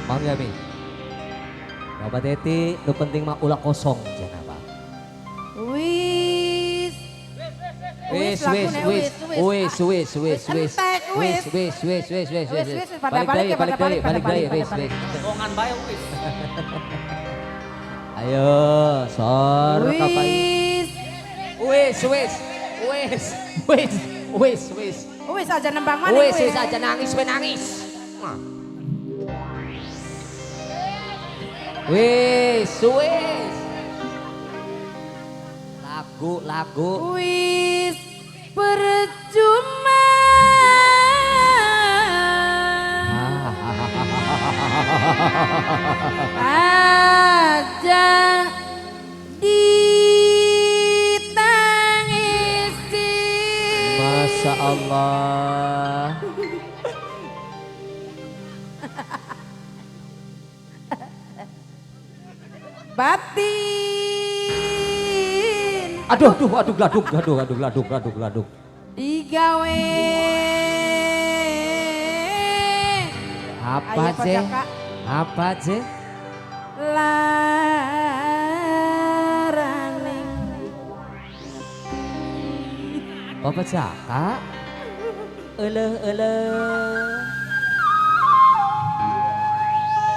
Mangga Mi. Bapak Teti, nu penting mah ulah kosong cenah Pak. Wis. Wis. Balik deui, wis. Bohongan bae wis. Ayo, sor kapai. Wis. Wis aja nembang mana Wis aja nangis we nangis. Wis. Lagu. Wis percuma. Aja ditangisi. Masya Allah. Batin. Aduh, gladuk. Digawe. Apa Ayo, je? Kak. Apa je? Larane. Bapak Jaka?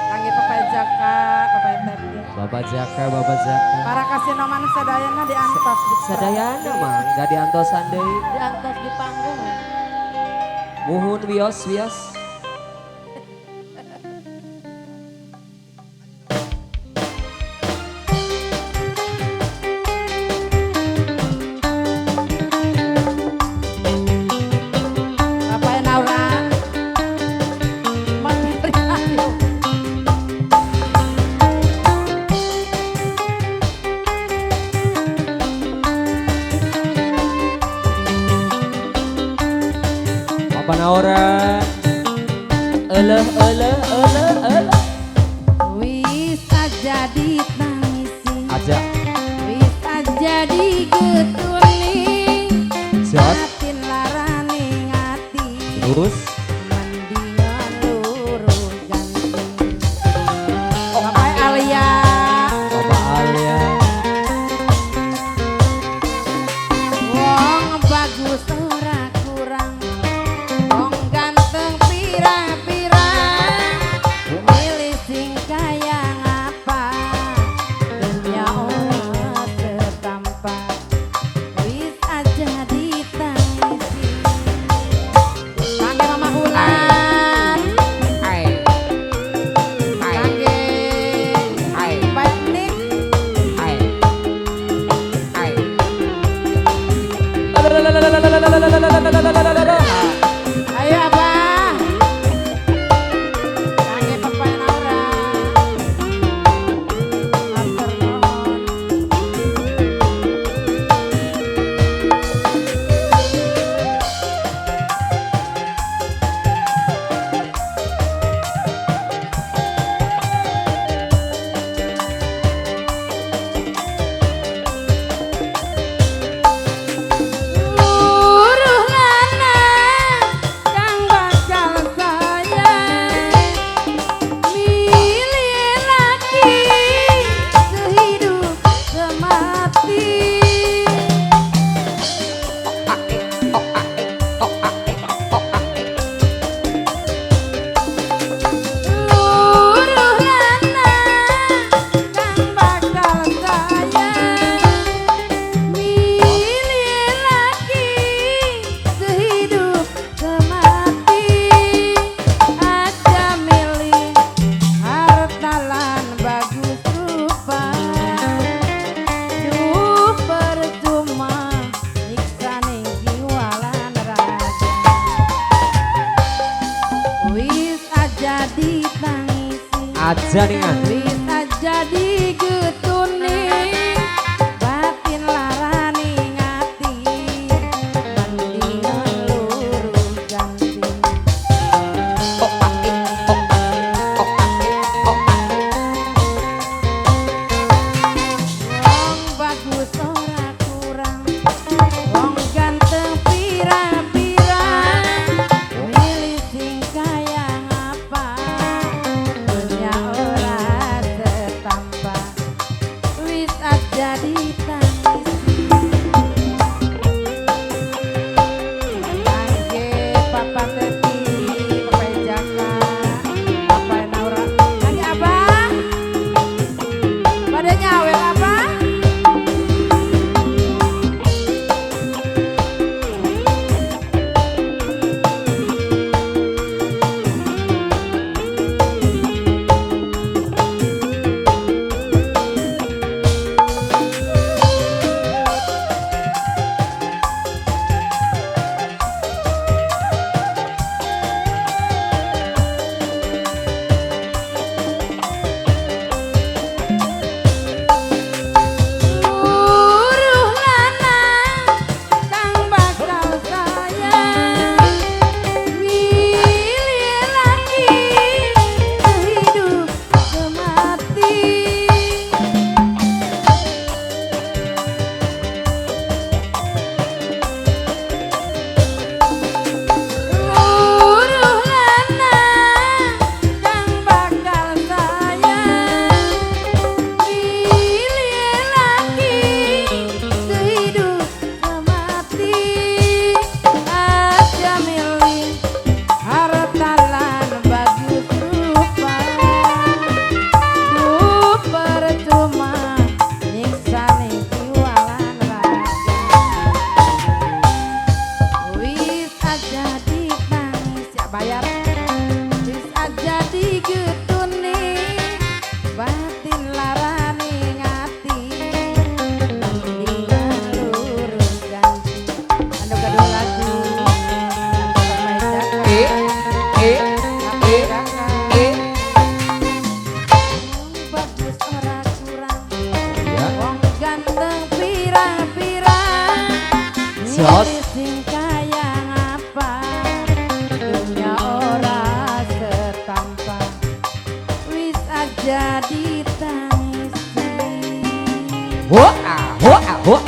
Kangge Bapak Jaka, Bapak Teti. Bapak Jaka. Para kasinoman sadayana diantos di Sadayana mah gak diantosan deui. diantos di panggung. Muhun wios. Bapak Naura. Menteri Ayu. Bapak Naura. Eleh. Wis aja ditangisi. Aja. Wis aja digetuning. Siap. Batin larane ngati. Terus. Mendingan luruh ganti. Bapak Alia. Bapak Alia. Wong bagus ora kurang. Wong ganteng pirang-pirang. Milih sing kaya ngapa. Dunia orang setampa. Wis aja ditangisi. Kangge Mama Ulan. Kangge Mbak Nik. Ayo Abah. Kangge Bapak Naura. Matur nuwun. Luruh lanang kang bakal sayang, milih laki sehidup semati. Luruh lanang kang bakal sayang, milih laki sehidup semati. Aja milih harta lan bagus rupa. Duh percuma nyiksa ning jiwa lan raga. Wis aja ditangisi. Aja nih. Wis aja digetuning. Batin larane ngati. Mendingan luruh ganti. Wong bagus ora kurang. Wong ganteng pirang-pirang. Milih sing kaya ngapa. Dunia Jos. Sing kaya ngapa dunia ora setampa wis aja ditangisi. Hoa, hoa, hoa,